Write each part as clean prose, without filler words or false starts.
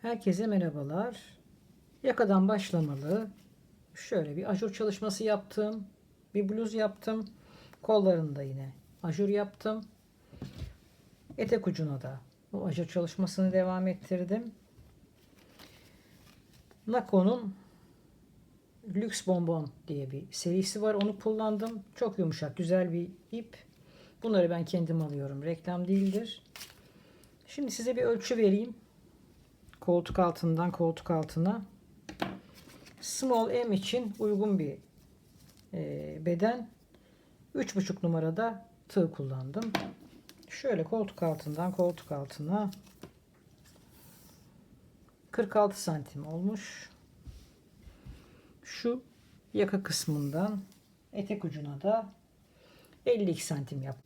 Herkese merhabalar. Yakadan başlamalı. Şöyle bir ajur çalışması yaptım. Bir bluz yaptım. Kollarında yine ajur yaptım. Etek ucuna da bu ajur çalışmasını devam ettirdim. Nako'nun Lüks Bonbon diye bir serisi var. Onu kullandım. Çok yumuşak, güzel bir ip. Bunları ben kendim alıyorum. Reklam değildir. Şimdi size bir ölçü vereyim. Koltuk altından koltuk altına. Small M için uygun bir beden. 3,5 numarada tığ kullandım. Şöyle koltuk altından koltuk altına 46 santim olmuş. Şu yaka kısmından etek ucuna da 52 santim yaptım.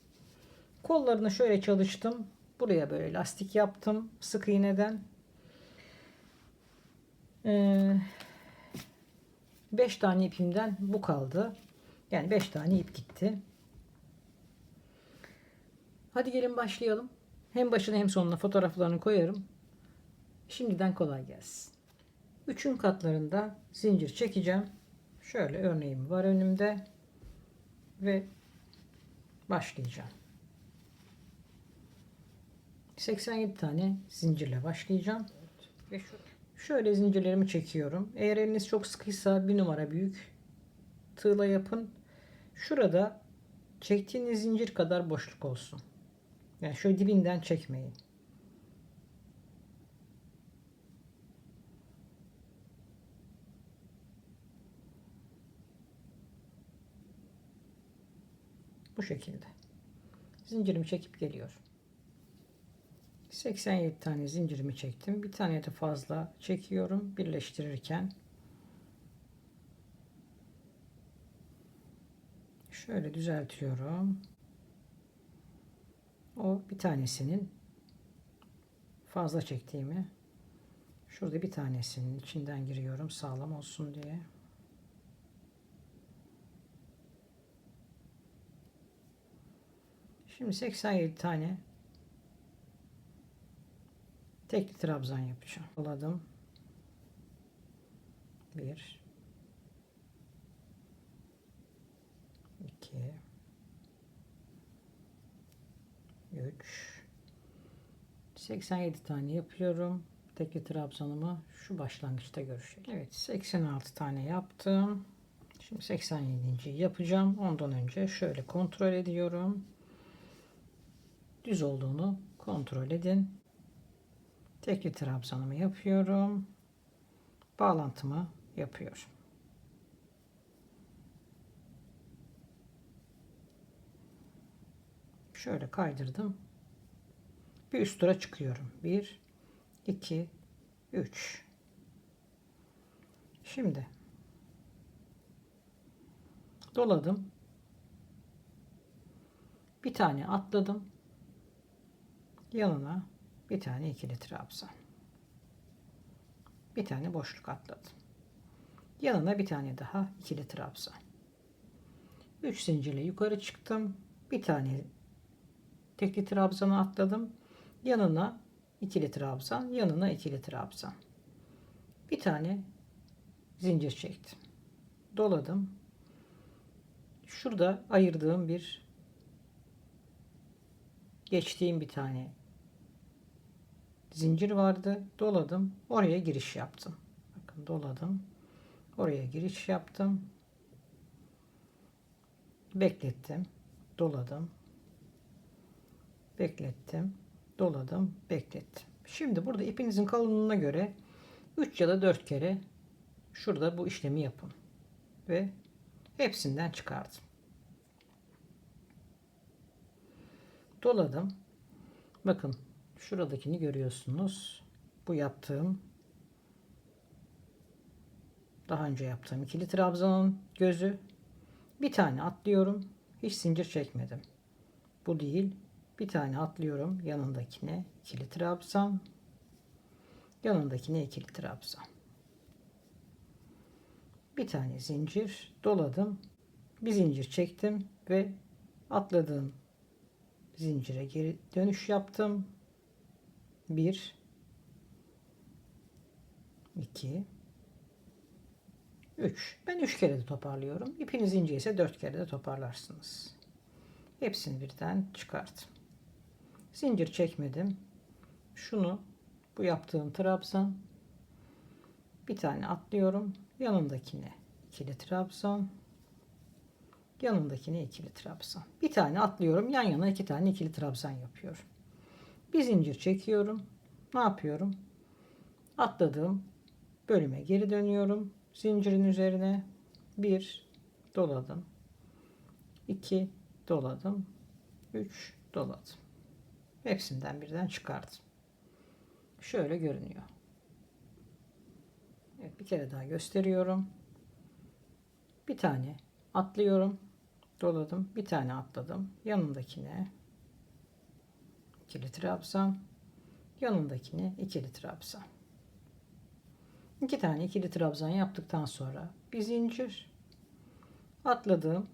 Kollarını şöyle çalıştım. Buraya böyle lastik yaptım. Sık iğneden. 5 tane ipimden bu kaldı. Yani 5 tane ip gitti. Hadi gelin başlayalım. Hem başına hem sonuna fotoğraflarını koyarım. Şimdiden kolay gelsin. Üçün katlarında zincir çekeceğim. Şöyle örneğim var önümde ve başlayacağım. 87 tane zincirle başlayacağım. Ve şöyle zincirlerimi çekiyorum. Eğer eliniz çok sıkıysa bir numara büyük tığla yapın. Şurada çektiğiniz zincir kadar boşluk olsun. Yani şöyle dibinden çekmeyin. Bu şekilde. Zincirimi çekip geliyorum. 87 tane zincirimi çektim. Bir tane de fazla çekiyorum birleştirirken. Şöyle düzeltiyorum. O bir tanesinin fazla çektiğimi şurada bir tanesinin içinden giriyorum sağlam olsun diye. Şimdi 87 tane tekli trabzan yapacağım. Doladım. 1 2 3 87 tane yapıyorum. Tekli trabzanımı şu başlangıçta görüşelim. Evet, 86 tane yaptım. Şimdi 87. yapacağım. Ondan önce şöyle kontrol ediyorum. Düz olduğunu kontrol edin. Tekli trabzanımı yapıyorum. Bağlantımı yapıyorum. Şöyle kaydırdım. Bir üst tura çıkıyorum. 1 2 3. Şimdi doladım. Bir tane atladım. Yanına bir tane ikili trabzan. Bir tane boşluk atladım. Yanına bir tane daha ikili trabzan. 3 zincirle yukarı çıktım. Bir tane tekli trabzanı atladım. Yanına ikili trabzan, yanına ikili trabzan. Bir tane zincir çektim. Doladım. Şurada ayırdığım geçtiğim bir tane zincir vardı. Doladım. Oraya giriş yaptım. Bakın doladım. Oraya giriş yaptım. Beklettim. Doladım. Beklettim. Doladım. Beklettim. Şimdi burada ipinizin kalınlığına göre 3 ya da 4 kere şurada bu işlemi yapın. Ve hepsinden çıkardım. Doladım. Bakın şuradakini görüyorsunuz. Bu yaptığım daha önce yaptığım ikili trabzanın gözü. Bir tane atlıyorum. Hiç zincir çekmedim. Bu değil. Bir tane atlıyorum. Yanındakine ikili trabzan. Yanındakine ikili trabzan. Bir tane zincir doladım. Bir zincir çektim ve atladığım zincire geri dönüş yaptım. 1 2, 3. Ben 3 kere de toparlıyorum. İpiniz ince ise 4 kere de toparlarsınız. Hepsini birden çıkarttım. Zincir çekmedim. Şunu, bu yaptığım trabzan, bir tane atlıyorum. Yanındakine ikili trabzan. Yanındakine ikili trabzan. Bir tane atlıyorum. Yan yana 2 tane ikili trabzan yapıyorum. Bir zincir çekiyorum. Ne yapıyorum? Atladığım bölüme geri dönüyorum. Zincirin üzerine 1 doladım. 2 doladım. 3 doladım. Hepsinden birden çıkardım. Şöyle görünüyor. Evet, bir kere daha gösteriyorum. Bir tane atlıyorum. Doladım. Bir tane atladım. Yanındakine ikili trabzan. Yanındakine ikili trabzan. 2 tane ikili trabzan yaptıktan sonra bir zincir, atladığım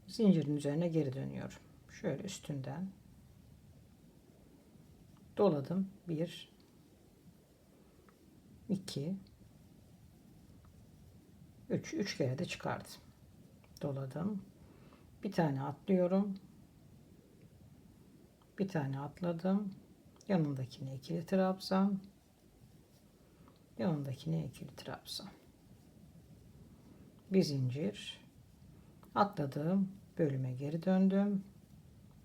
zincirin üzerine geri dönüyorum. Şöyle üstünden doladım. 1 2 3 kere de çıkardım. Doladım. Bir tane atlıyorum. Bir tane atladım. Yanındakine ikili trabzan. Yanındakine ikili trabzan. Bir zincir. Atladığım bölüme geri döndüm.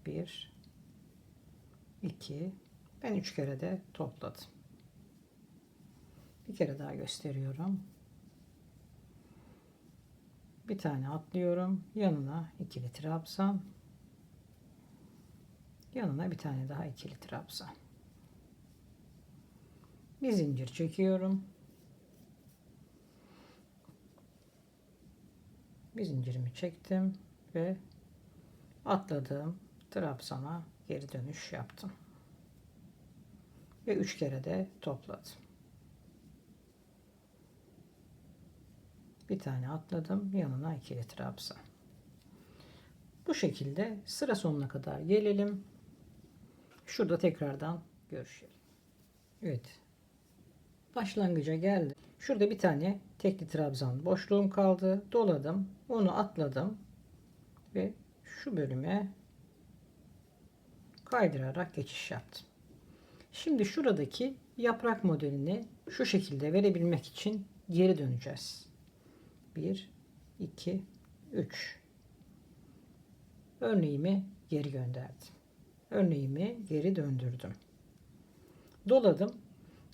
1 2 ben 3 kere de topladım. Bir kere daha gösteriyorum. Bir tane atlıyorum. Yanına ikili trabzan. Yanına bir tane daha ikili trabzan. Bir zincir çekiyorum. Bir zincirimi çektim ve atladığım trabzana geri dönüş yaptım. Ve 3 kere de topladım. Bir tane atladım. Yanına ikili trabzan. Bu şekilde sıra sonuna kadar gelelim. Şurada tekrardan görüşelim. Evet. Başlangıca geldim. Şurada bir tane tekli trabzan boşluğum kaldı. Doladım. Onu atladım. Ve şu bölüme kaydırarak geçiş yaptım. Şimdi şuradaki yaprak modelini şu şekilde verebilmek için geri döneceğiz. 1 2 3 örneğimi geri gönderdim. Örneğimi geri döndürdüm. Doladım.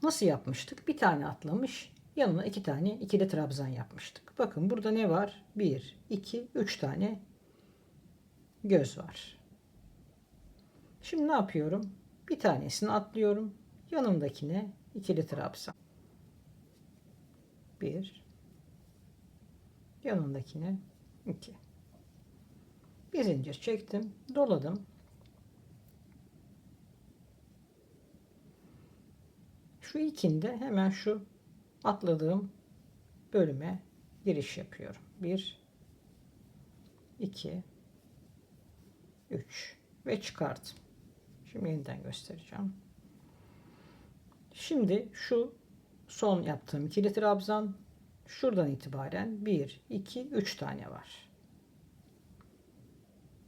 Nasıl yapmıştık? Bir tane atlamış, yanına 2 tane ikili trabzan yapmıştık. Bakın burada ne var? 1 2 3 tane göz var. Şimdi ne yapıyorum? Bir tanesini atlıyorum. Yanındakine ikili trabzan. 1 yanındakine 2. Bir zincir çektim, doladım. Şu ilkinde hemen şu atladığım bölüme giriş yapıyorum. 1 2 3 ve çıkarttım. Şimdi yeniden göstereceğim. Şimdi şu son yaptığım ikili trabzan, şuradan itibaren 1 2 3 tane var.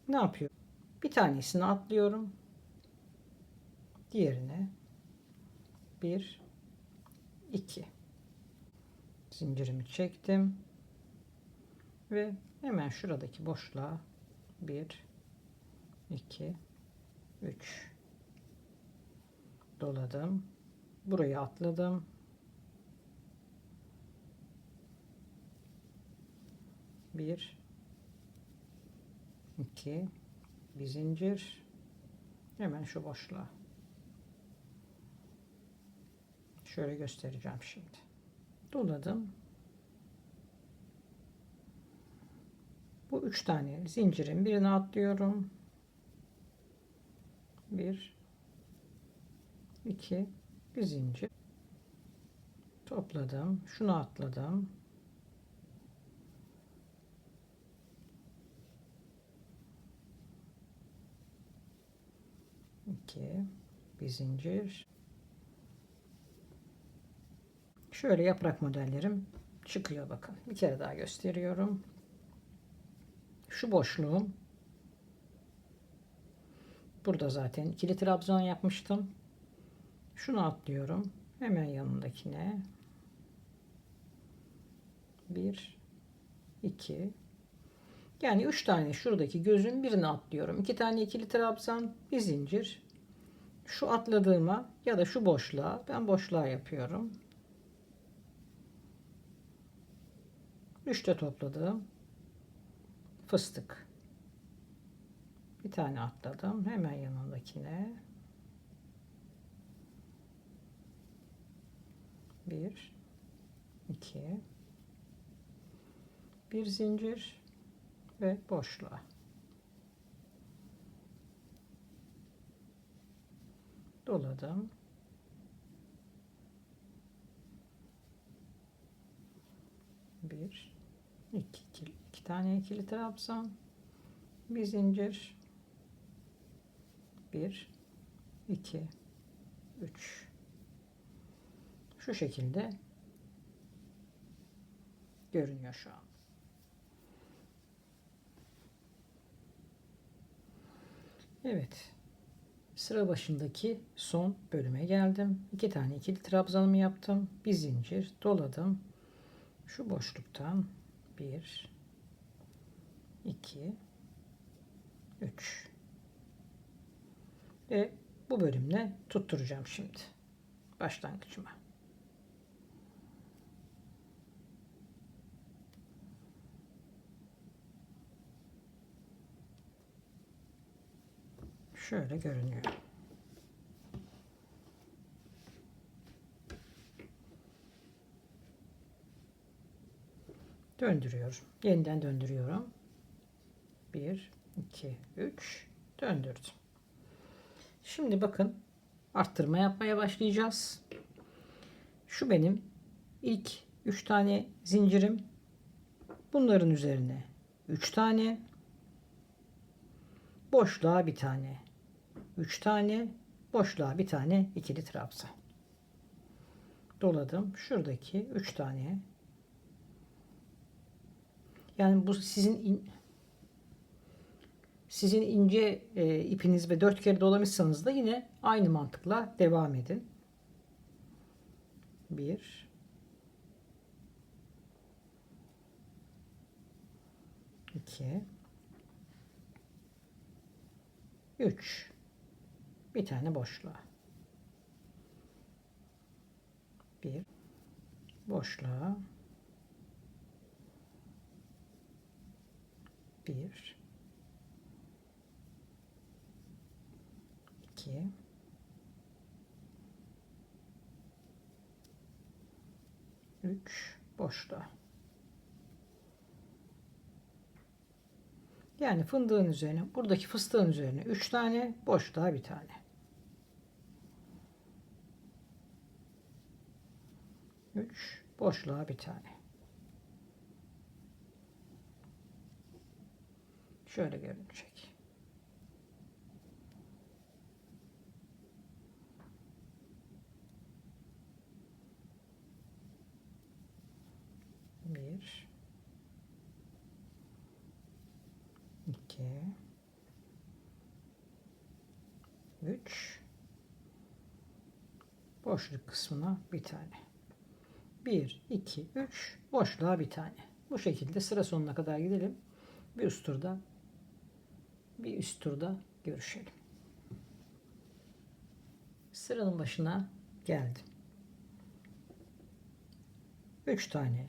Ne yapıyorum? Bir tanesini atlıyorum. Diğerine 1 2 zincirimi çektim ve hemen şuradaki boşluğa 1 2 3 doladım. Buraya atladım. 1 2 bir zincir, hemen şu boşluğa. Şöyle göstereceğim şimdi. Doladım. Bu 3 tane zincirin birine atlıyorum. 1 2 bir zincir topladım. Şunu atladım. 2 bir zincir. Şöyle yaprak modellerim çıkıyor bakın. Bir kere daha gösteriyorum. Şu boşluğum. Burada zaten ikili trabzan yapmıştım. Şunu atlıyorum. Hemen yanındakine. 1, 2. Yani 3 tane şuradaki gözün birini atlıyorum. 2 tane ikili trabzan, bir zincir. Şu atladığıma ya da şu boşluğa, ben boşluğa yapıyorum. 3'te topladım. Fıstık. Bir tane atladım. Hemen yanındakine. 1, 2. Bir zincir ve boşluğa. Doladım. Bir, iki tane ikili trabzan, bir zincir, 1, 2, 3. Şu şekilde görünüyor şu an. Evet. Sıra başındaki son bölüme geldim. 2 tane ikili trabzanımı yaptım. Bir zincir doladım. Şu boşluktan 1, 2, 3. Ve bu bölümle tutturacağım şimdi. Başlangıcıma. Şöyle görünüyor. Döndürüyorum. Yeniden döndürüyorum. 1, 2, 3. Döndürdüm. Şimdi bakın arttırma yapmaya başlayacağız. Şu benim ilk 3 tane zincirim. Bunların üzerine 3 tane. Boşluğa bir tane. 3 tane. Boşluğa bir tane ikili trabzan. Doladım. Şuradaki 3 tane. Yani bu sizin ince ipiniz ve 4 kere dolamışsanız da yine aynı mantıkla devam edin. 1, 2, 3. Bir tane boşluğa. 1, boşluğa. 1, 2, 3, boşluğa. Yani fındığın üzerine, buradaki fıstığın üzerine 3 tane, boşluğa bir tane. 3, boşluğa bir tane. Şöyle görünecek. Bir, 2, 3. Boşluk kısmına bir tane. 1, 2, 3. Boşluğa bir tane. Bu şekilde sıra sonuna kadar gidelim. Bir üst turda görüşelim. Sıranın başına geldim. 3 tane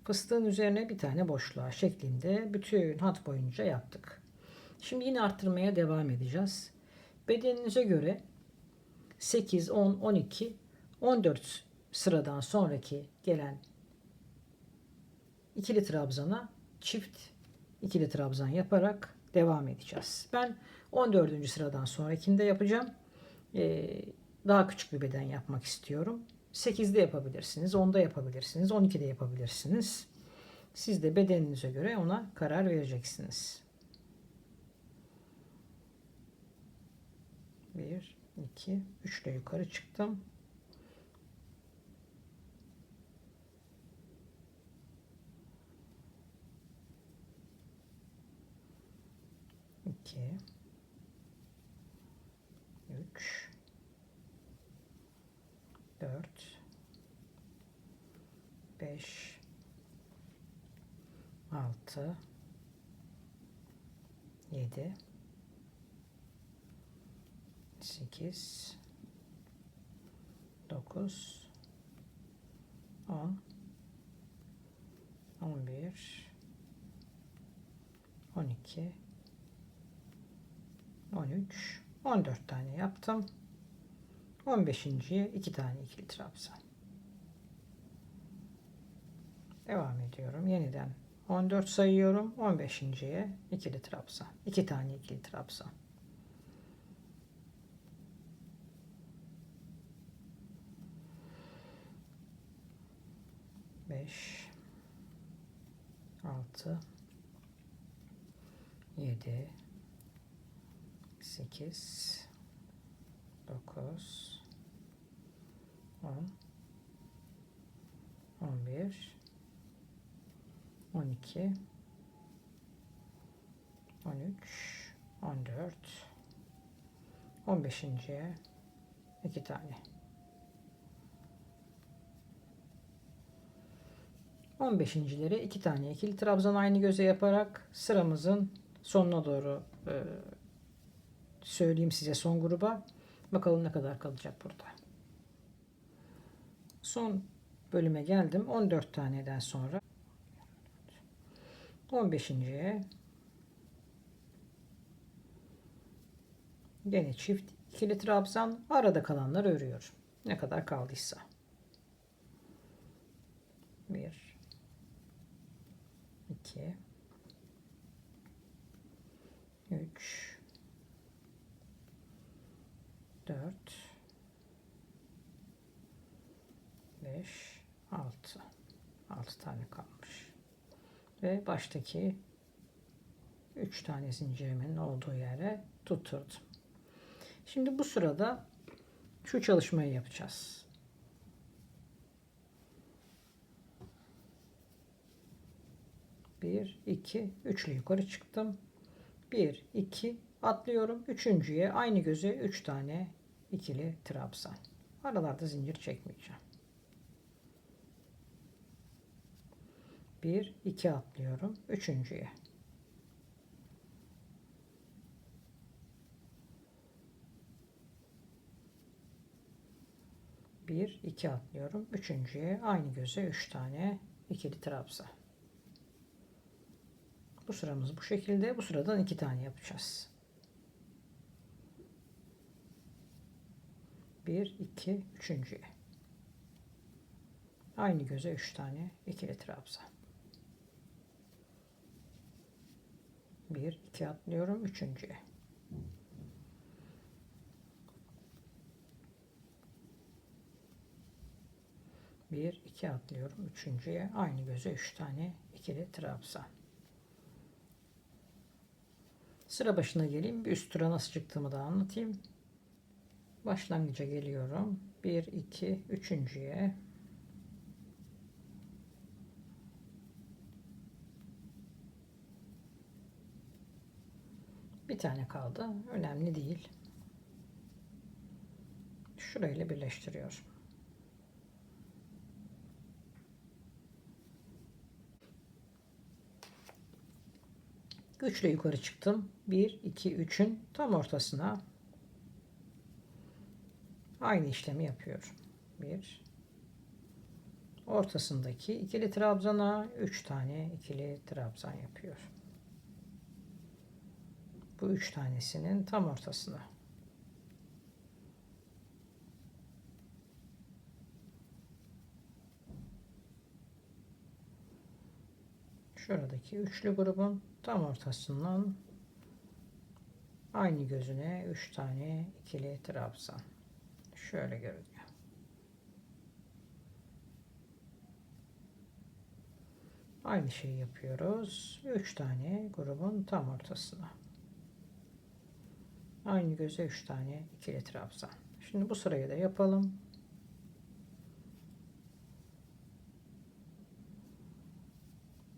fıstığın üzerine bir tane boşluğa şeklinde bütün hat boyunca yaptık. Şimdi yine arttırmaya devam edeceğiz. Bedeninize göre 8, 10, 12, 14 sıradan sonraki gelen ikili trabzana çift ikili trabzan yaparak devam edeceğiz. Ben 14. sıradan sonrakinde yapacağım. Daha küçük bir beden yapmak istiyorum. 8'de yapabilirsiniz, 10'da yapabilirsiniz, 12'de yapabilirsiniz. Siz de bedeninize göre ona karar vereceksiniz. 1, 2, 3 ile yukarı çıktım. 2 3 4 5 6 7 8 9 10 11 12 13 14 tane yaptım. 15.'ye 2 tane ikili trabzan. Devam ediyorum. Yeniden 14 sayıyorum. 15.'ye ikili trabzan. 2 tane ikili trabzan. 5 6 7 8 9 10 11 12 13 14 15.'ye 2 tane. 15.'lere 2 tane ikili trabzan aynı göze yaparak sıramızın sonuna doğru söyleyeyim size son gruba. Bakalım ne kadar kalacak burada. Son bölüme geldim. 14 taneden sonra 15.'ye gene çift ikili trabzan, arada kalanları örüyorum. Ne kadar kaldıysa. 1 2 3 4 5 6 tane kalmış. Ve baştaki 3 tane zincirimin olduğu yere tutturdum. Şimdi bu sırada şu çalışmayı yapacağız. 1 2 3'lü yukarı çıktım. 1 2 atlıyorum. Üçüncüye aynı göze 3 tane ikili trabzan. Aralarda zincir çekmeyeceğim. 1 2 atlıyorum. Üçüncüye. Bir iki atlıyorum. Üçüncüye aynı göze 3 tane ikili trabzan. Bu sıramız bu şekilde. Bu sıradan 2 tane yapacağız. 1 2 üçüncüye. Aynı göze 3 tane ikili trabzan. 1 2 atlıyorum. Üçüncüye. 1 2 atlıyorum. Üçüncüye aynı göze 3 tane ikili trabzan. Sıra başına geleyim. Bir üst tura nasıl çıktığımı da anlatayım. Başlangıca geliyorum. 1 2 üçüncüye. Bir tane kaldı. Önemli değil. Şurayla birleştiriyorum. Güçle yukarı çıktım. 1 2 3'ün tam ortasına aynı işlemi yapıyorum. 1 ortasındaki ikili trabzana 3 tane ikili trabzan yapıyorum. Bu 3 tanesinin tam ortasına. Şuradaki üçlü grubun tam ortasından aynı gözüne 3 tane ikili trabzan. Şöyle görünüyor. Aynı şeyi yapıyoruz. 3 tane grubun tam ortasına. Aynı göze 3 tane ikili trabzan. Şimdi bu sırayı da yapalım.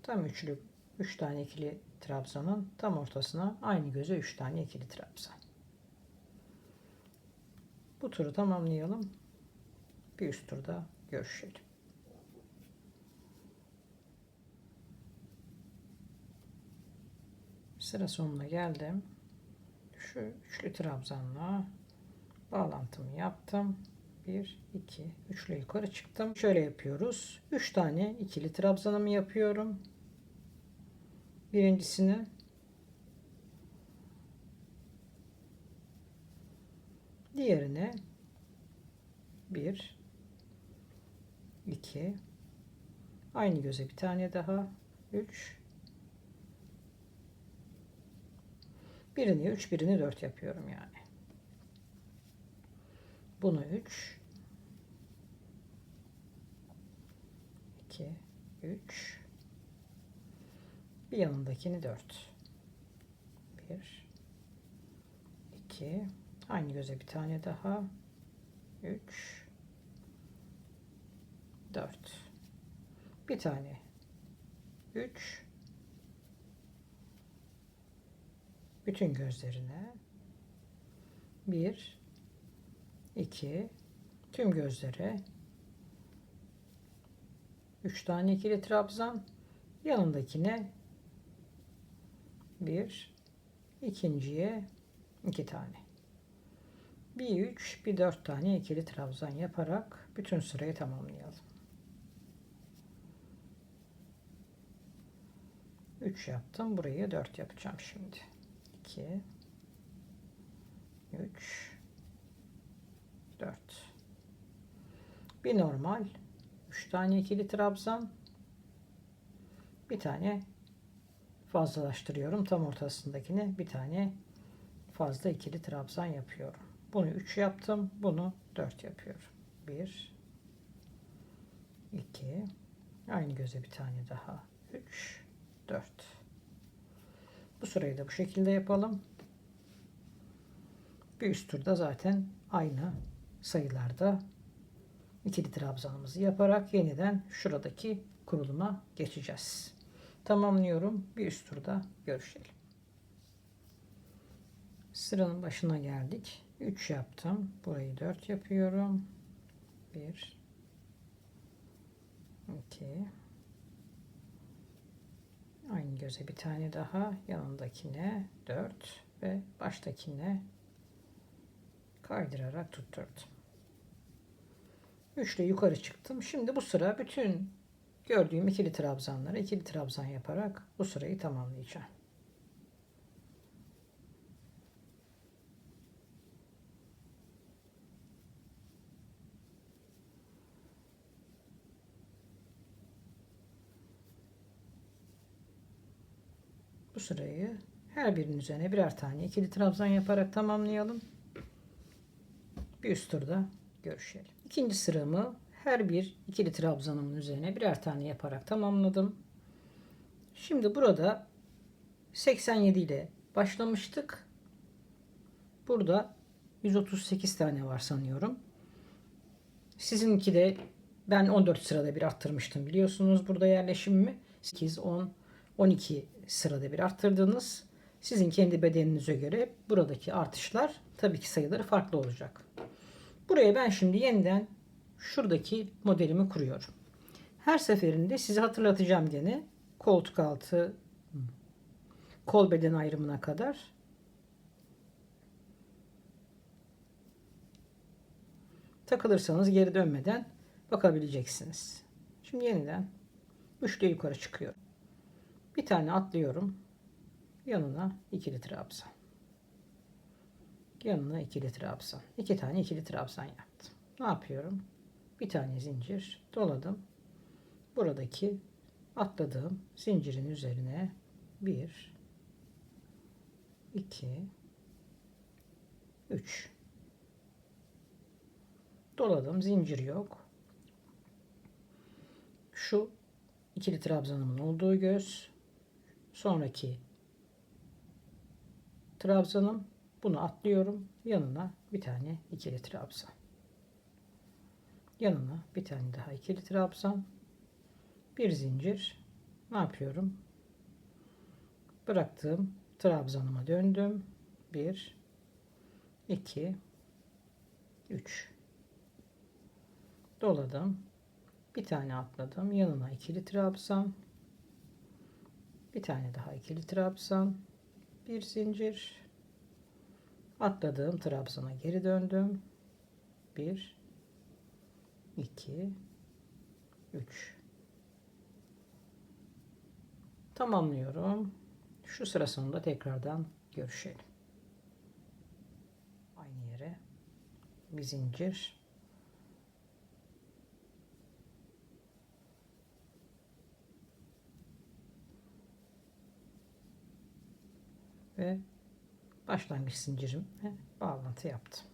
Tam üçlü 3 tane ikili trabzanın tam ortasına aynı göze 3 tane ikili trabzan. Bu turu tamamlayalım. Bir üst turda görüşelim. Sıra sonuna geldim. Şu üçlü trabzanla bağlantımı yaptım. 1, 2, 3 ile yukarı çıktım. Şöyle yapıyoruz. 3 tane ikili trabzanımı yapıyorum. Birincisini, diğerine 1, 2, aynı göze bir tane daha 3, birini 3, birini 4 yapıyorum yani. Bunu 3, 2, 3, bir yanındakini 4, 1, 2, aynı göze bir tane daha 3, 4, bir tane 3, bütün gözlerine 1, 2, tüm gözlere 3 tane ikili trabzan, yanındakine 1, ikinciye 2 tane. Bir 3, bir 4 tane ikili trabzan yaparak bütün sırayı tamamlayalım. 3 yaptım. Burayı 4 yapacağım şimdi. 2, 3, 4. Bir normal, 3 tane ikili trabzan, bir tane fazlalaştırıyorum. Tam ortasındakine bir tane fazla ikili trabzan yapıyorum. Bunu 3 yaptım. Bunu 4 yapıyorum. 1, 2, aynı göze bir tane daha 3, 4. Bu sırayı da bu şekilde yapalım. Bir üst turda zaten aynı sayılarda ikili trabzanımızı yaparak yeniden şuradaki kuruluma geçeceğiz. Tamamlıyorum. Bir üst turda görüşelim. Sıranın başına geldik. 3 yaptım. Burayı 4 yapıyorum. 1, 2, aynı göze bir tane daha, yanındakine 4 ve baştakine kaydırarak tutturdum. 3 ile yukarı çıktım. Şimdi bu sıra bütün gördüğüm ikili trabzanlara ikili trabzan yaparak bu sırayı tamamlayacağım. Bu sırayı her birinin üzerine birer tane ikili trabzan yaparak tamamlayalım. Bir üst turda görüşelim. İkinci sıramı her bir ikili trabzanımın üzerine birer tane yaparak tamamladım. Şimdi burada 87 ile başlamıştık. Burada 138 tane var sanıyorum. Sizinki de ben 14 sırada bir arttırmıştım biliyorsunuz burada yerleşimimi. 8, 10, 12 sırada bir arttırdınız. Sizin kendi bedeninize göre buradaki artışlar tabii ki sayıları farklı olacak. Buraya ben şimdi yeniden şuradaki modelimi kuruyorum. Her seferinde size hatırlatacağım gene koltuk altı kol beden ayrımına kadar. Takılırsanız geri dönmeden bakabileceksiniz. Şimdi yeniden 3 ile yukarı çıkıyorum. Bir tane atlıyorum. Yanına ikili trabzan. Yanına ikili trabzan. 2 tane ikili trabzan yaptım. Ne yapıyorum? Bir tane zincir doladım. Buradaki atladığım zincirin üzerine 1, 2, 3 doladım. Zincir yok. Şu ikili trabzanımın olduğu göz. Sonraki trabzanım. Bunu atlıyorum. Yanına bir tane ikili trabzan. Yanına bir tane daha ikili trabzan. Bir zincir. Ne yapıyorum? bıraktığım trabzanıma döndüm. 1 2 3 doladım. Bir tane atladım. Yanına ikili trabzan. Bir tane daha ikili trabzan. Bir zincir. Atladığım trabzana geri döndüm. 1 2 3 tamamlıyorum. Şu sıra sonunda tekrardan görüşelim. Aynı yere bir zincir. Ve başlangıç zincirime bağlantı yaptım.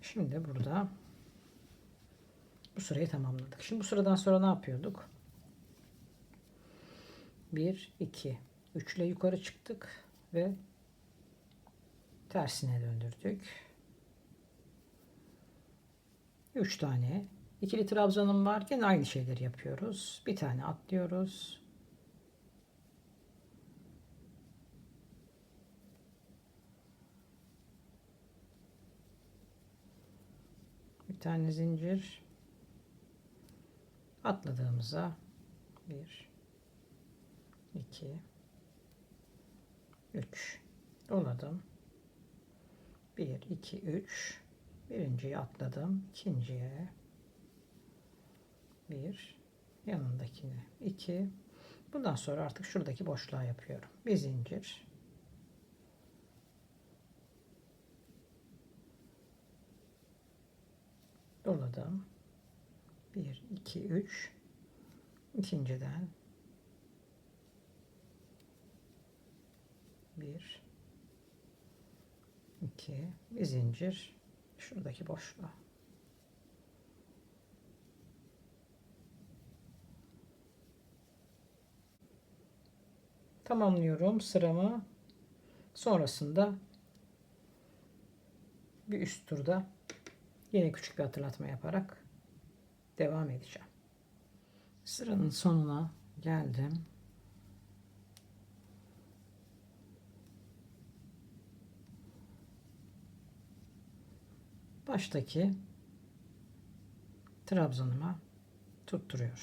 Şimdi burada bu sırayı tamamladık. Şimdi bu sıradan sonra ne yapıyorduk? 1 2 3 ile yukarı çıktık ve tersine döndürdük. 3 tane ikili trabzanım var. Yine aynı şeyleri yapıyoruz. Bir tane atlıyoruz. Bir tane zincir. Atladığımıza 1 2 3 doladım. 1 2 3 birinciyi atladım. İkinciye 1 yanındakine 2. Bundan sonra artık şuradaki boşluğa yapıyorum. Bir zincir. Doladım. 1 2 3 ikinciden 1 2 bir zincir şuradaki boşluğa. Tamamlıyorum sıramı. Sonrasında bir üst turda yine küçük bir hatırlatma yaparak devam edeceğim. Sıranın sonuna geldim. Baştaki trabzanıma tutturuyorum.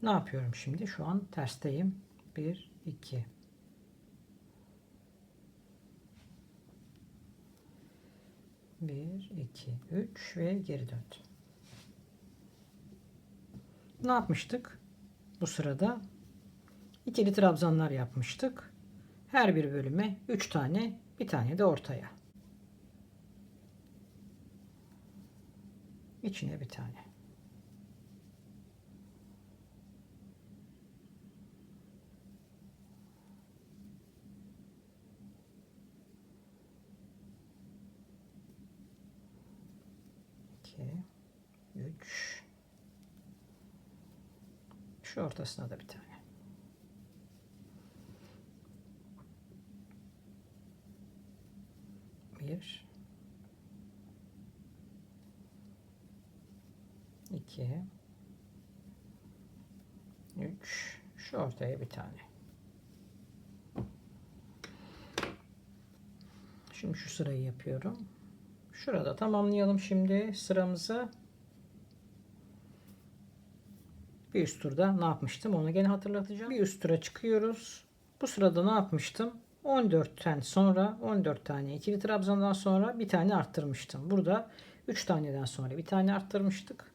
Ne yapıyorum şimdi? Şu an tersteyim. 1 2 1 2 3 ve geri döndüm. Ne yapmıştık? Bu sırada ikili trabzanlar yapmıştık. Her bir bölüme 3 tane, bir tane de ortaya. İçine bir tane. İki, üç. Şu ortasına da bir tane. Bir, iki, üç. Şu ortaya bir tane. Şimdi şu sırayı yapıyorum. Şurada tamamlayalım şimdi sıramızı. Bir üst turda ne yapmıştım onu gene hatırlatacağım. Bir üst tura çıkıyoruz. Bu sırada ne yapmıştım? 14'ten sonra 14 tane ikili trabzandan sonra bir tane arttırmıştım. Burada 3 taneden sonra bir tane arttırmıştık.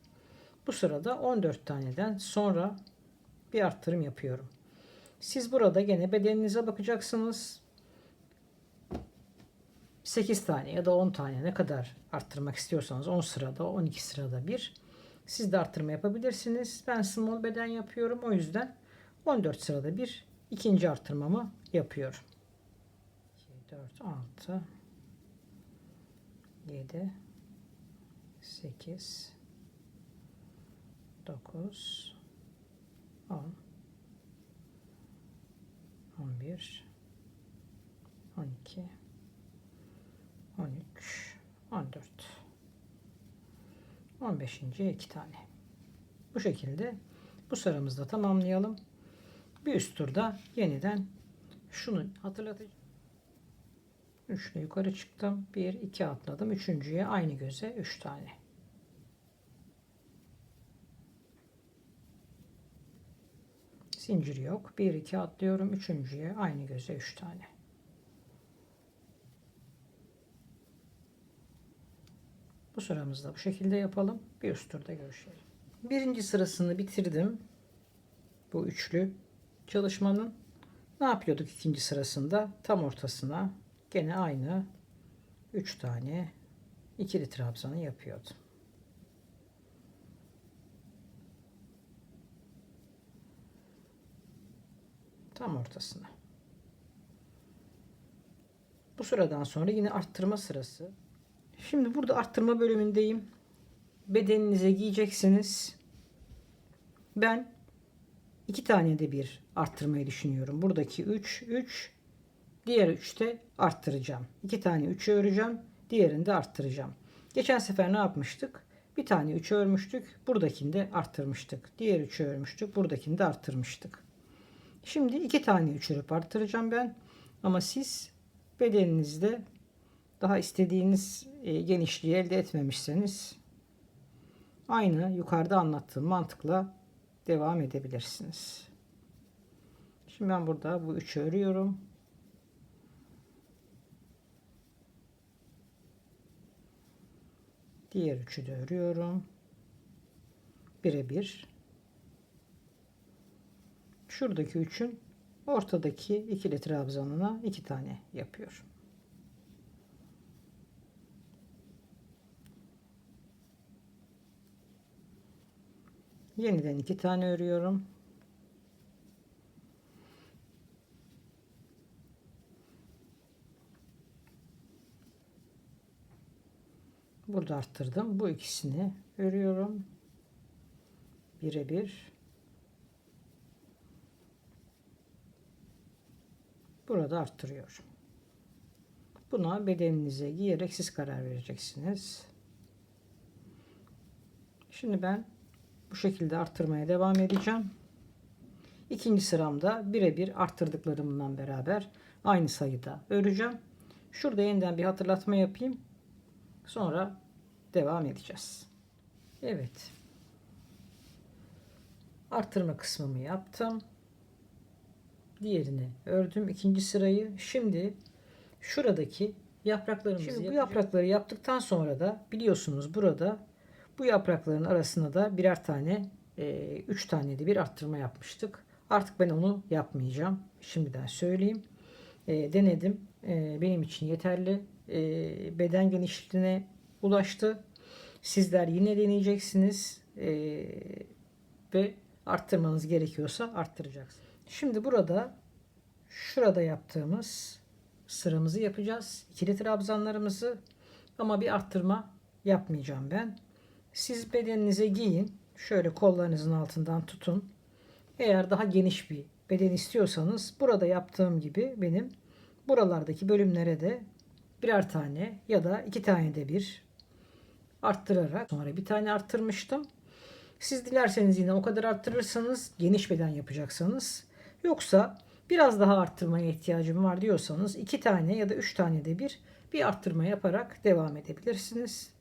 Bu sırada 14 taneden sonra bir arttırım yapıyorum. Siz burada gene bedeninize bakacaksınız. 8 tane ya da 10 tane ne kadar arttırmak istiyorsanız 10 sırada 12 sırada bir siz de arttırma yapabilirsiniz. Ben small beden yapıyorum. O yüzden 14 sırada bir ikinci arttırmamı yapıyorum. 2, 4, 6, 7, 8, 9, 10, 11, 12, 13, 14. 15.'ye 2 tane. Bu şekilde bu sıramızda tamamlayalım. Bir üst turda yeniden şunu hatırlatacağım. 3 ile yukarı çıktım. 1 2 atladım. Üçüncüye aynı göze 3 tane. Zincir yok. 1 2 atlıyorum. Üçüncüye aynı göze 3 tane. Bu sıramızda bu şekilde yapalım. Bir üst turda görüşelim. Birinci sırasını bitirdim. Bu üçlü çalışmanın. Ne yapıyorduk ikinci sırasında? Tam ortasına gene aynı 3 tane ikili trabzanı yapıyordum. Tam ortasına. Bu sıradan sonra yine arttırma sırası. Şimdi burada arttırma bölümündeyim. Bedeninize giyeceksiniz. Ben 2 tane de bir arttırmayı düşünüyorum. Buradaki 3, 3. Diğer 3'te arttıracağım. 2 tane 3'ü öreceğim. Diğerini de arttıracağım. Geçen sefer ne yapmıştık? Bir tane 3'ü örmüştük. Buradakini de arttırmıştık. Diğer 3'ü örmüştük. Buradakini de arttırmıştık. Şimdi 2 tane 3 örüp arttıracağım ben. Ama siz bedeninizde daha istediğiniz genişliği elde etmemişseniz aynı yukarıda anlattığım mantıkla devam edebilirsiniz. Şimdi ben burada bu 3'ü örüyorum. Diğer 3'ü de örüyorum. Birebir. Şuradaki 3'ün ortadaki ikili trabzanına 2 tane yapıyorum. Yeniden 2 tane örüyorum. Burada arttırdım. Bu ikisini örüyorum. Birebir. Burada arttırıyorum. Buna bedeninize giyerek siz karar vereceksiniz. Şimdi ben bu şekilde arttırmaya devam edeceğim. İkinci sıramda birebir arttırdıklarımdan beraber aynı sayıda öreceğim. Şurada yeniden bir hatırlatma yapayım. Sonra devam edeceğiz. Evet. Arttırma kısmımı yaptım. Diğerini ördüm. İkinci sırayı. Şimdi şuradaki yapraklarımızı Şimdi bu yaprakları yaptıktan sonra da biliyorsunuz burada bu yaprakların arasına da birer tane 3 tane de bir arttırma yapmıştık. Artık ben onu yapmayacağım. Şimdiden söyleyeyim. Denedim. Benim için yeterli. Beden genişliğine ulaştı. Sizler yine deneyeceksiniz. Ve arttırmanız gerekiyorsa arttıracaksınız. Şimdi şurada yaptığımız sıramızı yapacağız. İkili trabzanlarımızı ama bir arttırma yapmayacağım ben. Siz bedeninize giyin. Şöyle kollarınızın altından tutun. Eğer daha geniş bir beden istiyorsanız burada yaptığım gibi benim buralardaki bölümlere de birer tane ya da 2 tane de bir arttırarak sonra bir tane arttırmıştım. Siz dilerseniz yine o kadar arttırırsanız geniş beden yapacaksanız yoksa biraz daha arttırmaya ihtiyacım var diyorsanız 2 tane ya da 3 tane de bir arttırma yaparak devam edebilirsiniz.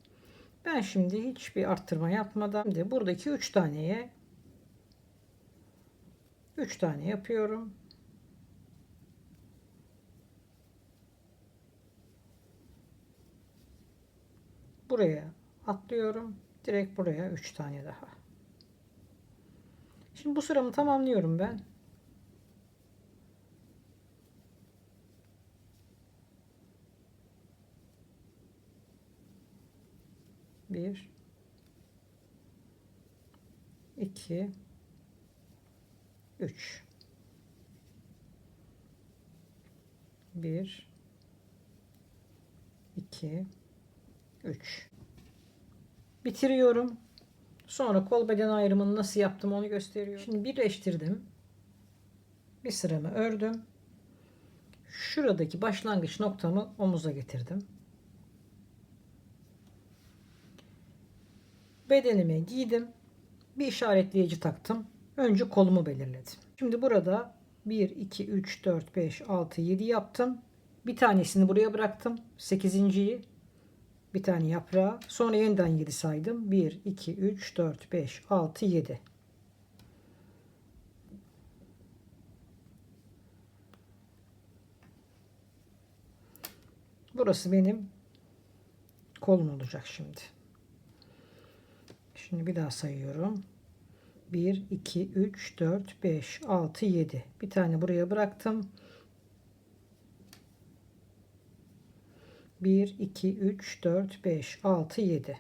Ben şimdi hiçbir arttırma yapmadan de buradaki 3 taneye 3 tane yapıyorum. Buraya atlıyorum. Direkt buraya 3 tane daha. Şimdi bu sıramı tamamlıyorum ben. Bir, iki, üç. Bir, iki, üç. Bitiriyorum. Sonra kol beden ayrımını nasıl yaptım onu gösteriyorum. Şimdi birleştirdim. Bir sıramı ördüm. Şuradaki başlangıç noktamı omuza getirdim. bedenime giydim. Bir işaretleyici taktım. Önce kolumu belirledim. Şimdi burada 1, 2, 3, 4, 5, 6, 7 yaptım. Bir tanesini buraya bıraktım. 8.'yi bir tane yaprağı. Sonra yeniden 7 saydım. 1, 2, 3, 4, 5, 6, 7. Burası benim kolum olacak şimdi. Şimdi bir daha sayıyorum. 1, 2, 3, 4, 5, 6, 7. Bir tane buraya bıraktım. 1, 2, 3, 4, 5, 6, 7.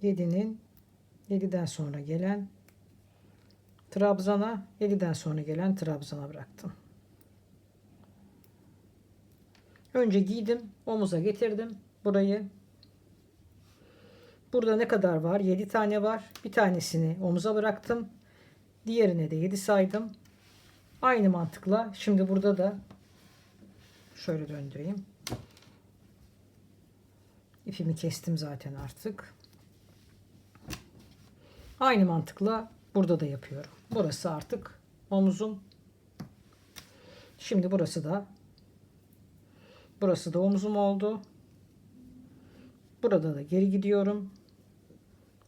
7'nin 7'den sonra gelen trabzana, 7'den sonra gelen trabzana bıraktım. Önce giydim, omuza getirdim burayı. Burada ne kadar var? 7 tane var. Bir tanesini omuza bıraktım. Diğerine de 7 saydım. Aynı mantıkla şimdi burada da şöyle döndüreyim. İpimi kestim zaten artık. Aynı mantıkla burada da yapıyorum. Burası artık omuzum. Şimdi burası da omuzum oldu. Burada da geri gidiyorum.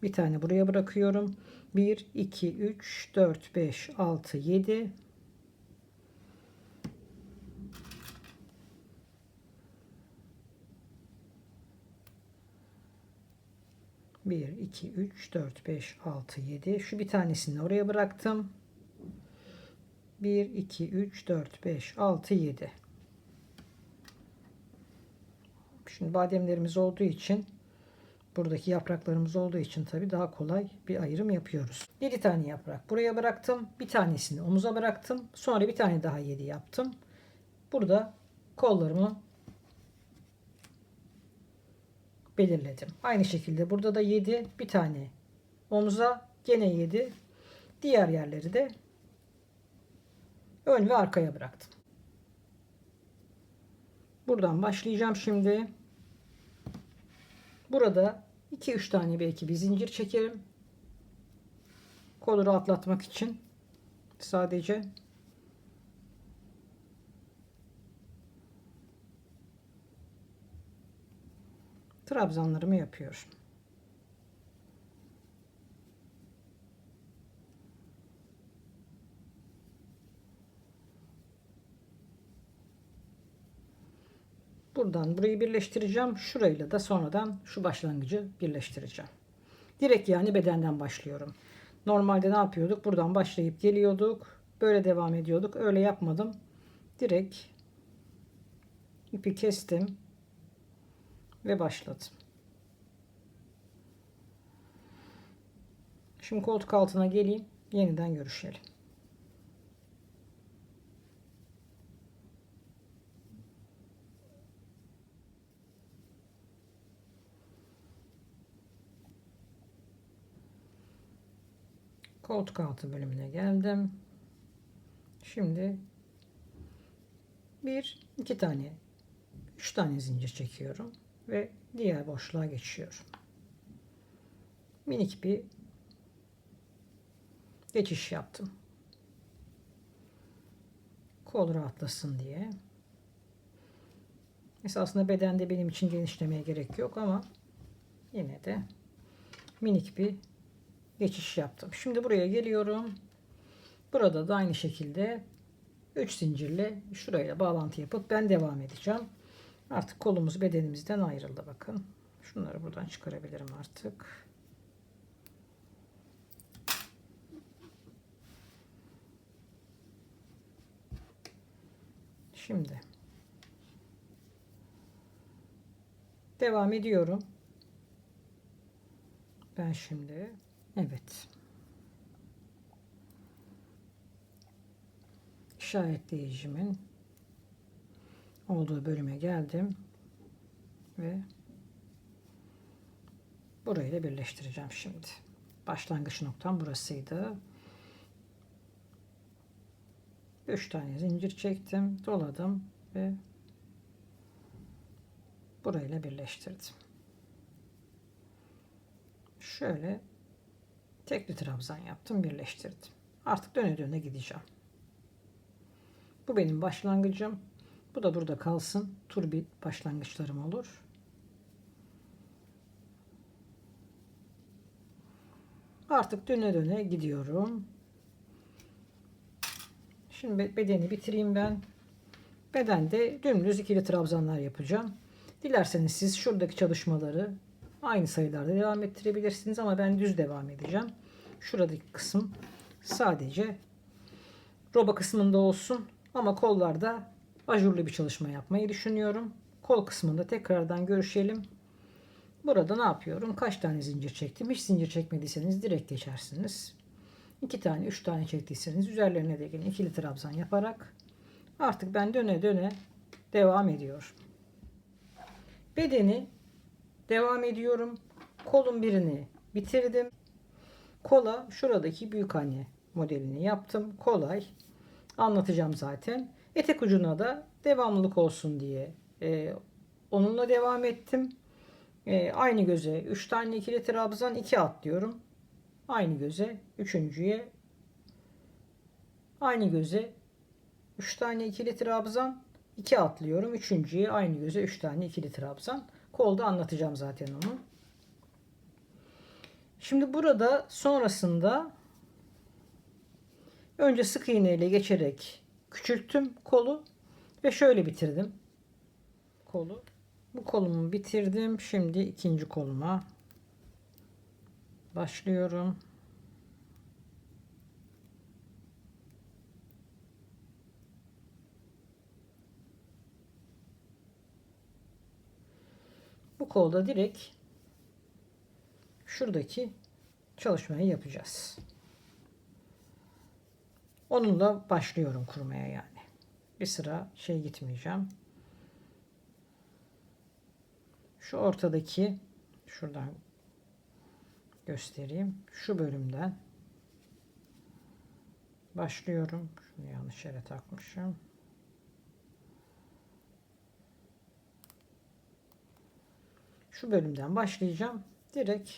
Bir tane buraya bırakıyorum. 1, 2, 3, 4, 5, 6, 7. 1, 2, 3, 4, 5, 6, 7. Şu bir tanesini oraya bıraktım. 1, 2, 3, 4, 5, 6, 7. Şimdi bademlerimiz olduğu için, buradaki yapraklarımız olduğu için tabii daha kolay bir ayrım yapıyoruz. 7 tane yaprak buraya bıraktım. Bir tanesini omuza bıraktım. Sonra bir tane daha 7 yaptım. Burada kollarımı belirledim. Aynı şekilde burada da 7, bir tane omuza, gene 7. Diğer yerleri de ön ve arkaya bıraktım. Buradan başlayacağım şimdi. Burada 2-3 tane belki bir zincir çekerim. Kolu rahatlatmak için sadece. Trabzanlarımı yapıyorum. Buradan burayı birleştireceğim. Şurayla da sonradan şu başlangıcı birleştireceğim. Direkt yani bedenden başlıyorum. Normalde ne yapıyorduk? Buradan başlayıp geliyorduk. Böyle devam ediyorduk. Öyle yapmadım. Direkt ipi kestim ve başladım. Şimdi koltuk altına geleyim. Yeniden görüşelim. Koltuk altı bölümüne geldim. Şimdi 1, 2 tane, 3 tane zincir çekiyorum ve diğer boşluğa geçiyorum. Minik bir geçiş yaptım. Kol rahatlasın diye. Esasında bedende benim için genişlemeye gerek yok ama yine de minik bir geçiş yaptım. Şimdi buraya geliyorum. Burada da aynı şekilde 3 zincirle şuraya bağlantı yapıp ben devam edeceğim. Artık kolumuz bedenimizden ayrıldı bakın. Şunları buradan çıkarabilirim artık. Şimdi devam ediyorum. Ben şimdi evet işaretleyicimin olduğu bölüme geldim ve burayı da birleştireceğim şimdi. Başlangıç noktam burasıydı. 3 tane zincir çektim, doladım ve burayla birleştirdim. Şöyle tekli trabzan yaptım, birleştirdim. Artık döne döne gideceğim. Bu benim başlangıcım. Bu da burada kalsın. Tur bir başlangıçlarım olur. Artık döne döne gidiyorum. Şimdi bedeni bitireyim ben. Bedende dümdüz ikili trabzanlar yapacağım. Dilerseniz siz şuradaki çalışmaları aynı sayılarda devam ettirebilirsiniz ama ben düz devam edeceğim. Şuradaki kısım sadece roba kısmında olsun ama kollarda ajurlu bir çalışma yapmayı düşünüyorum. Kol kısmında tekrardan görüşelim. Burada ne yapıyorum? Kaç tane zincir çektim? Hiç zincir çekmediyseniz direkt geçersiniz. 2 tane 3 tane çektiyseniz üzerlerine de yine ikili trabzan yaparak artık ben döne döne devam ediyorum. Bedeni devam ediyorum. Kolun birini bitirdim. Kola şuradaki büyük anne modelini yaptım. Kolay. Anlatacağım zaten. Etek ucuna da devamlılık olsun diye onunla devam ettim. Aynı göze 3 tane ikili trabzan 2 atlıyorum. Aynı göze üçüncüye aynı göze 3 tane ikili trabzan 2 atlıyorum. Üçüncüye aynı göze 3 tane ikili trabzan. Kolda anlatacağım zaten onu. Şimdi burada sonrasında önce sık iğne ile geçerek küçülttüm kolu ve şöyle bitirdim kolu. Bu kolumu bitirdim. Şimdi ikinci koluma başlıyorum. Bu kolda direkt şuradaki çalışmayı yapacağız. Onunla başlıyorum kurmaya yani. Bir sıra şey gitmeyeceğim. Şu ortadaki şuradan göstereyim. Şu bölümden başlıyorum. Şunu yanlış yere takmışım. Şu bölümden başlayacağım. Direkt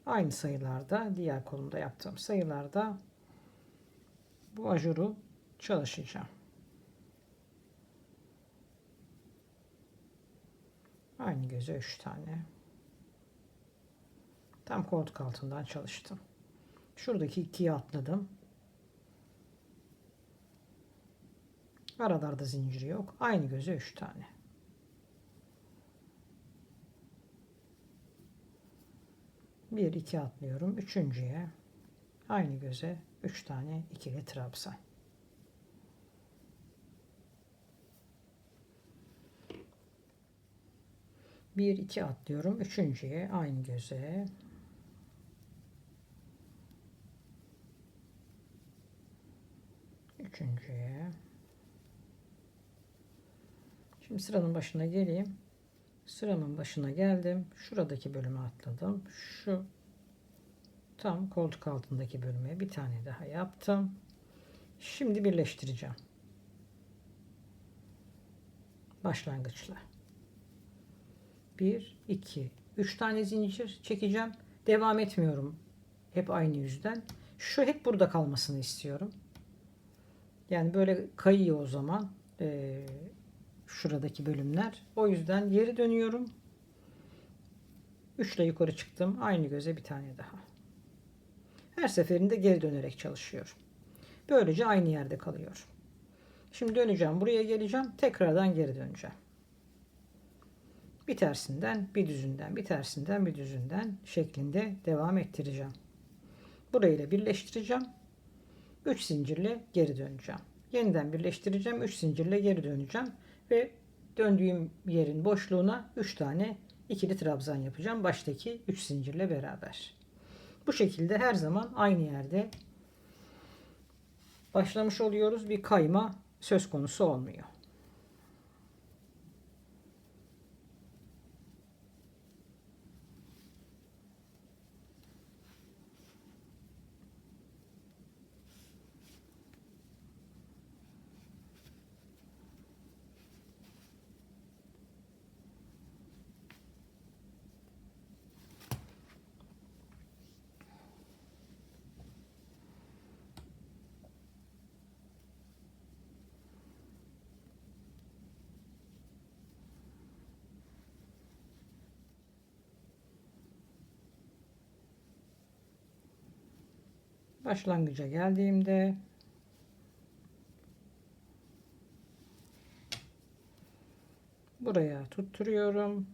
aynı sayılarda, diğer kolumda yaptığım sayılarda bu ajuru çalışacağım. Aynı göze 3 tane. Tam koltuk altından çalıştım. Şuradaki 2'yi atladım. Aralarda zincir yok. Aynı göze 3 tane. Bir iki atlıyorum. Üçüncüye aynı göze 3 tane ikili trabzan. Bir iki atlıyorum. Üçüncüye aynı göze üçüncüye. Şimdi sıranın başına geleyim. Sıramın başına geldim. Şuradaki bölüme atladım. Şu tam koltuk altındaki bölüme bir tane daha yaptım. Şimdi birleştireceğim. Başlangıçla. 1, 2, 3 tane zincir çekeceğim. Devam etmiyorum. Hep aynı yüzden. Şu hep burada kalmasını istiyorum. Yani böyle kayıyor o zaman. Şuradaki bölümler. O yüzden geri dönüyorum. 3 ile yukarı çıktım. Aynı göze bir tane daha. Her seferinde geri dönerek çalışıyorum. Böylece aynı yerde kalıyor. Şimdi döneceğim. Buraya geleceğim. Tekrardan geri döneceğim. Bir tersinden, bir düzünden, bir tersinden, bir düzünden şeklinde devam ettireceğim. Burayla birleştireceğim. 3 zincirle geri döneceğim. Yeniden birleştireceğim. 3 zincirle geri döneceğim. Ve döndüğüm yerin boşluğuna 3 tane ikili trabzan yapacağım. Baştaki 3 zincirle beraber. Bu şekilde her zaman aynı yerde başlamış oluyoruz. Bir kayma söz konusu olmuyor. Başlangıca geldiğimde buraya tutturuyorum.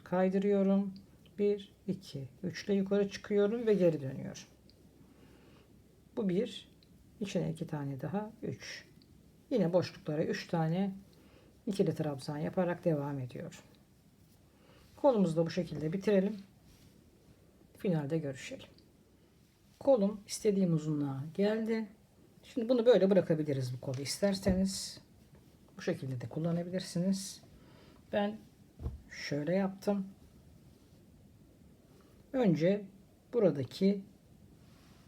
Kaydırıyorum. 1, 2, 3 ile yukarı çıkıyorum ve geri dönüyorum. Bu bir. İçine 2 tane daha. 3. Yine boşluklara 3 tane ikili trabzan yaparak devam ediyorum. Kolumuzu da bu şekilde bitirelim. Finalde görüşelim. Kolum istediğim uzunluğa geldi. Şimdi bunu böyle bırakabiliriz bu kolu isterseniz. Bu şekilde de kullanabilirsiniz. Ben şöyle yaptım. Önce buradaki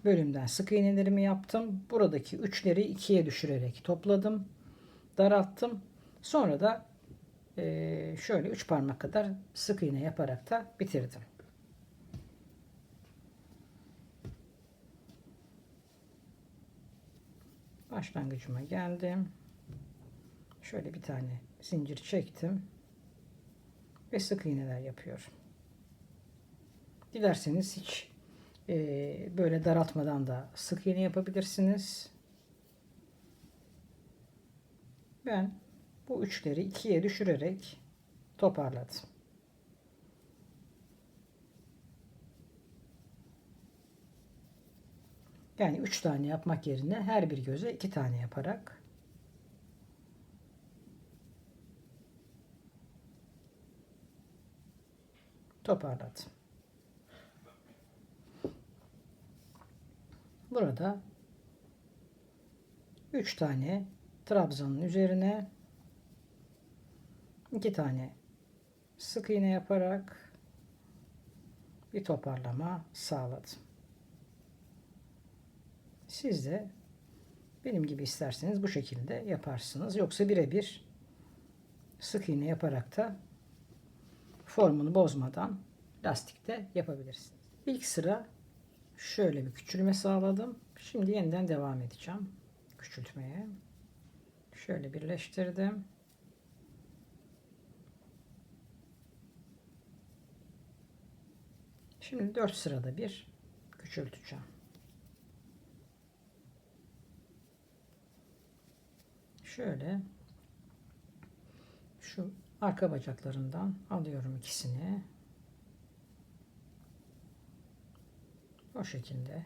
bölümden sık iğnelerimi yaptım. Buradaki üçleri ikiye düşürerek topladım. Daralttım. Sonra da şöyle 3 parmak kadar sık iğne yaparak da bitirdim. Başlangıcıma geldim. Şöyle bir tane zincir çektim ve sık iğneler yapıyorum. Dilerseniz hiç böyle daraltmadan da sık iğne yapabilirsiniz. Ben bu üçleri ikiye düşürerek toparladım. Yani 3 tane yapmak yerine her bir göze 2 tane yaparak toparladım. Burada 3 tane trabzanın üzerine 2 tane sık iğne yaparak bir toparlama sağladım. Siz de benim gibi isterseniz bu şekilde yaparsınız. Yoksa birebir sık iğne yaparak da formunu bozmadan lastikte yapabilirsiniz. İlk sıra şöyle bir küçülme sağladım. Şimdi yeniden devam edeceğim küçültmeye. Şöyle birleştirdim. Şimdi 4 sırada bir küçülteceğim. Şöyle şu arka bacaklarından alıyorum ikisini. O şekilde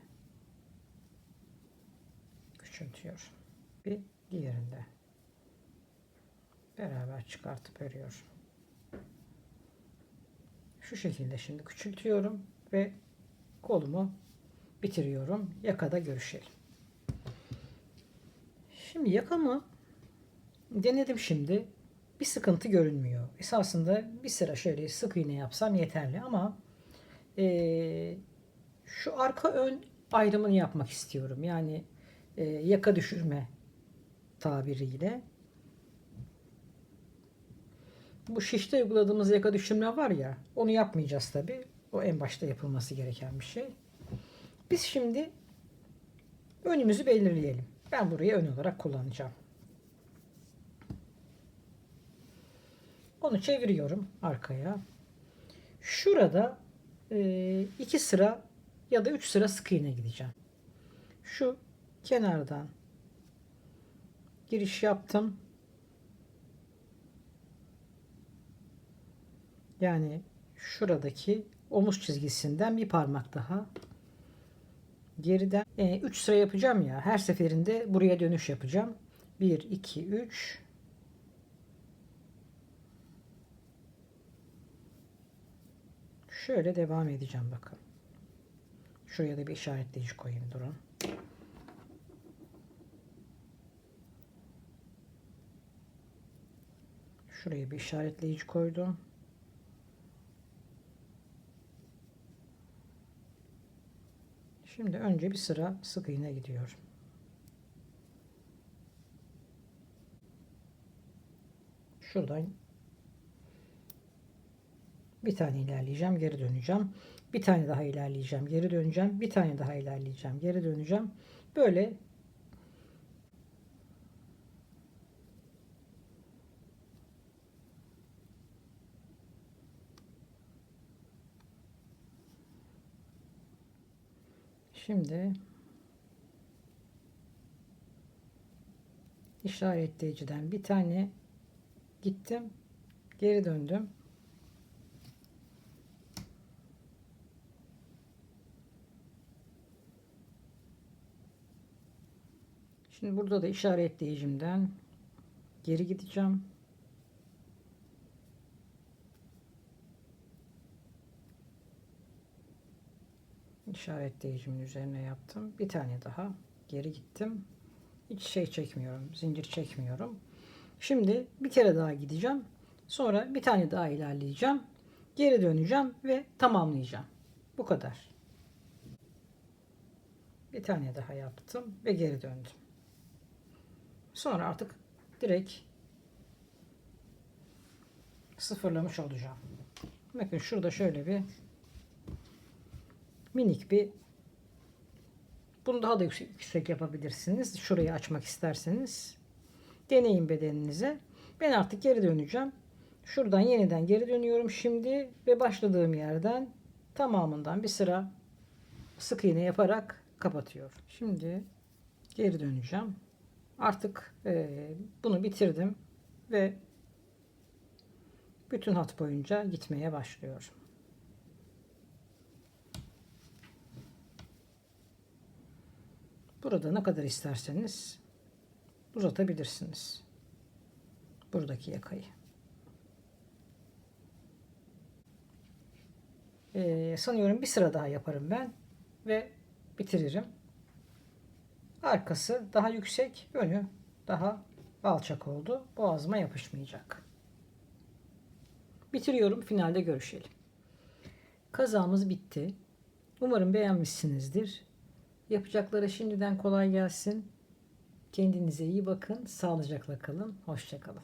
küçültüyorum. Bir diğerinde beraber çıkartıp örüyorum. Şu şekilde şimdi küçültüyorum ve kolumu bitiriyorum. Yakada görüşelim. Şimdi yakamı denedim şimdi. Bir sıkıntı görünmüyor. Esasında bir sıra şöyle sık iğne yapsam yeterli ama şu arka ön ayrımını yapmak istiyorum. Yani yaka düşürme tabiriyle. Bu şişte uyguladığımız yaka düşürme var ya, onu yapmayacağız tabi. O en başta yapılması gereken bir şey. Biz şimdi önümüzü belirleyelim. Ben burayı ön olarak kullanacağım. Onu çeviriyorum arkaya. Şurada 2 sıra ya da 3 sıra sık iğne gideceğim. Şu kenardan giriş yaptım. Yani şuradaki omuz çizgisinden bir parmak daha geriden 3 sıra yapacağım ya. Her seferinde buraya dönüş yapacağım. 1, 2, 3. Şöyle devam edeceğim bakın. Şuraya da bir işaretleyici koyayım, durun. Şuraya bir işaretleyici koydum. Şimdi önce bir sıra sık iğne gidiyorum. Şuradan bir tane ilerleyeceğim, geri döneceğim. Bir tane daha ilerleyeceğim, geri döneceğim. Bir tane daha ilerleyeceğim, geri döneceğim. Böyle Şimdi işaretleyiciden bir tane gittim, geri döndüm. Şimdi burada da işaretleyicimden geri gideceğim. İşaretleyicimin üzerine yaptım. Bir tane daha geri gittim. Hiç şey çekmiyorum, zincir çekmiyorum. Şimdi bir kere daha gideceğim. Sonra bir tane daha ilerleyeceğim. Geri döneceğim ve tamamlayacağım. Bu kadar. Bir tane daha yaptım ve geri döndüm. Sonra artık direkt sıfırlamış olacağım. Bakın şurada şöyle bir minik bir, bunu daha da yüksek yapabilirsiniz. Şurayı açmak isterseniz. Deneyin bedeninize. Ben artık geri döneceğim. Şuradan yeniden geri dönüyorum şimdi ve başladığım yerden tamamından bir sıra sık iğne yaparak kapatıyorum. Şimdi geri döneceğim. Artık bunu bitirdim ve bütün hat boyunca gitmeye başlıyorum. Burada ne kadar isterseniz uzatabilirsiniz. Buradaki yakayı. Sanıyorum bir sıra daha yaparım ben ve bitiririm. Arkası daha yüksek, önü daha alçak oldu. Boğazıma yapışmayacak. Bitiriyorum. Finalde görüşelim. Kazağımız bitti. Umarım beğenmişsinizdir. Yapacaklara şimdiden kolay gelsin. Kendinize iyi bakın. Sağlıcakla kalın. Hoşça kalın.